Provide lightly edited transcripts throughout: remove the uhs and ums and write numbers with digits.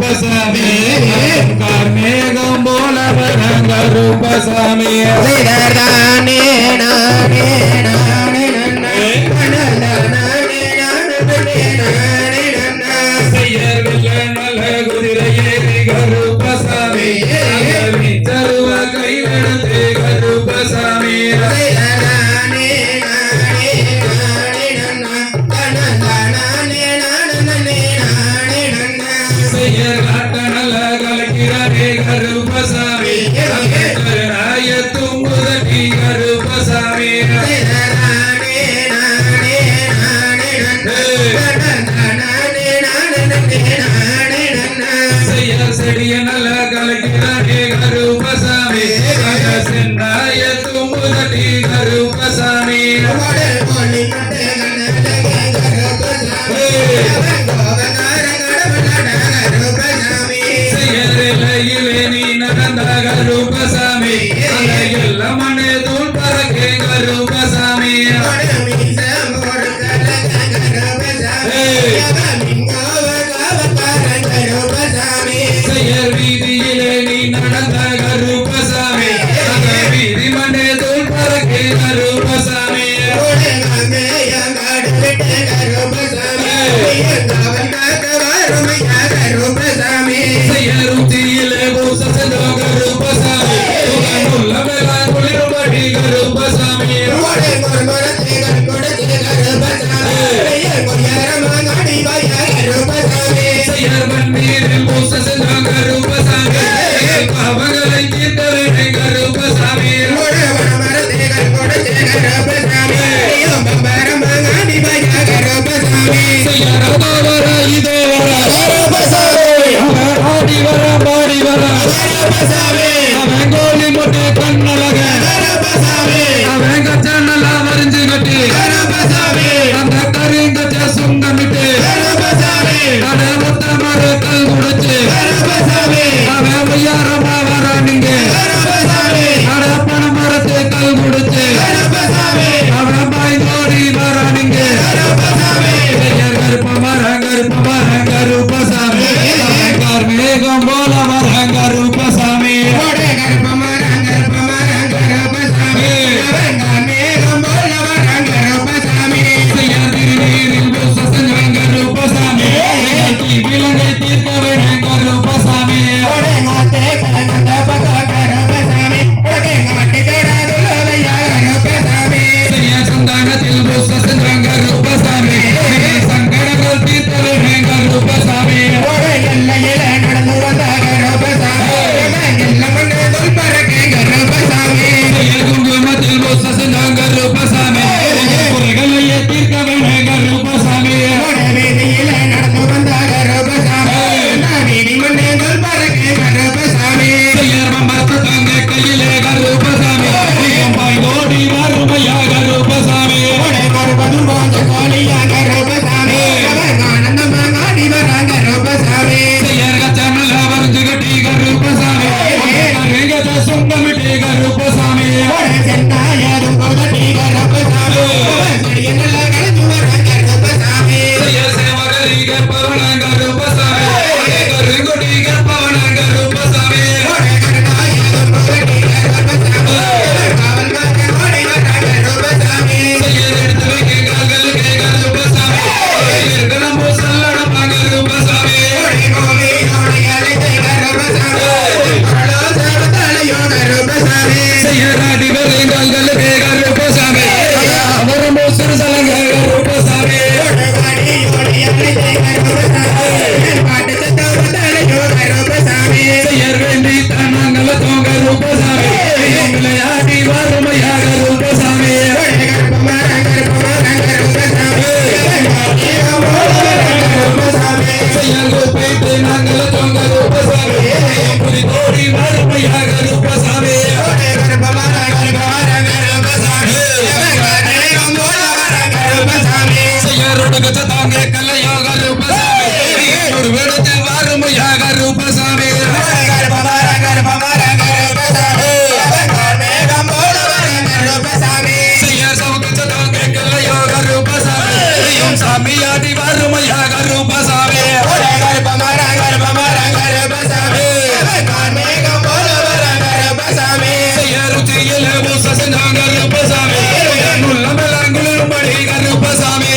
கருப்பசாமி கார்மேகம் போல வரம் கருப்பசாமி நல்ல குதிரையே கருப்பசாமி தருவ கையிலெடுத்து கருப்பசாமி நல்ல கலக்கிறாரே கருப்பசாமி தும்புதட்டி கருப்பசாமி செடிய நல்ல கலக்கிறாரே கருப்பசாமி சென்றாய தும்புதட்டி கருப்பசாமி நீ நடந்த கருப்பசாமி எல்லாம் மண்ணே தூள் பறக்கே கருப்பசாமி வீதியிலே நீ நடந்த கருப்பசாமி வீதி மண்ணே தூள் பறக்கே கருப்பசாமி ருத்தியிலே பூச சென்ற கருப்பசாமி குளிர்படி கருப்பசாமி நீரில் பூச சென்ற கருப்பசாமி பாவங்களை தீர்த்தவே கருப்பசாமி கோலி மொட்டை கண்ணழக அவன் கச்சனலா வரைஞ்சு கட்டி அந்த கருங்கச்ச சுங்கமிட்டு அட முத்த மர கல் குடிச்சு அவன் வையாரமா வரானுங்க அட பண மரத்து கல் குடிச்சு அவன் பாய்ந்தோடி வரானுங்க கருப்ப மரம் கருப்பசாமி மேகம் போல மரம் கருப்பசாமி நீரில் பூச செஞ்சவன் கருப்பசாமி விலங்கை தீர்த்தவன் கருப்பசாமி சந்தானத்தில் பூச செஞ்சவன் கருப்பசாமி சங்கடங்கள் தீர்த்தவன் கருப்பசாமி குங்குமத்தில் பூச செஞ்சவன் கருப்பசாமி குறைகளையே தீர்க்கவன் கருப்பசாமி கையிலே கருப்பசாமி ஓடி வறுமையா கருப்பசாமி வரைஞ்சு கட்டி கருப்பசாமி சொந்தமிட்டு கருப்பசாமி சேவகரி கற்பவன கருப்பசாமி கருங்கொடி கற்பவன கருப்பசாமி எடுத்து வைக்க கால்களுக்கு கருப்பசாமி இருக்கணும் சொல்லணும் கருப்பசாமி செய்யறாடி கால்களுக்கு கருப்பசாமி அவரும் சிறு சலங்க கருப்பசாமி செய்யர் வேண்டி தன்னாங்கள தோங்க கருப்பசாமி விளையாடி வறுமையா கருப்பசாமி செய்யல் போயிட்டு நாங்கள தோங்க கருப்பசாமி புரிதோடி வறுமையா கருப்பசாமி செய்யரோடு தாங்க கல்லையா கருப்பசாமி ஒரு வேடத்தில் வறுமையா கருப்பசாமி செய்யர் சவுக்கு தாங்க கல்லையா கருப்பசாமி சாமியாடி வறுமையா கருப்பசாமி ரூபசாமி உள்ளமெல்லாங்குளிரும்படி கருப்பசாமி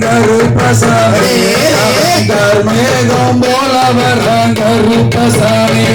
கருப்பசாமி மேகம் போல வர்றாங்க கருப்பசாமி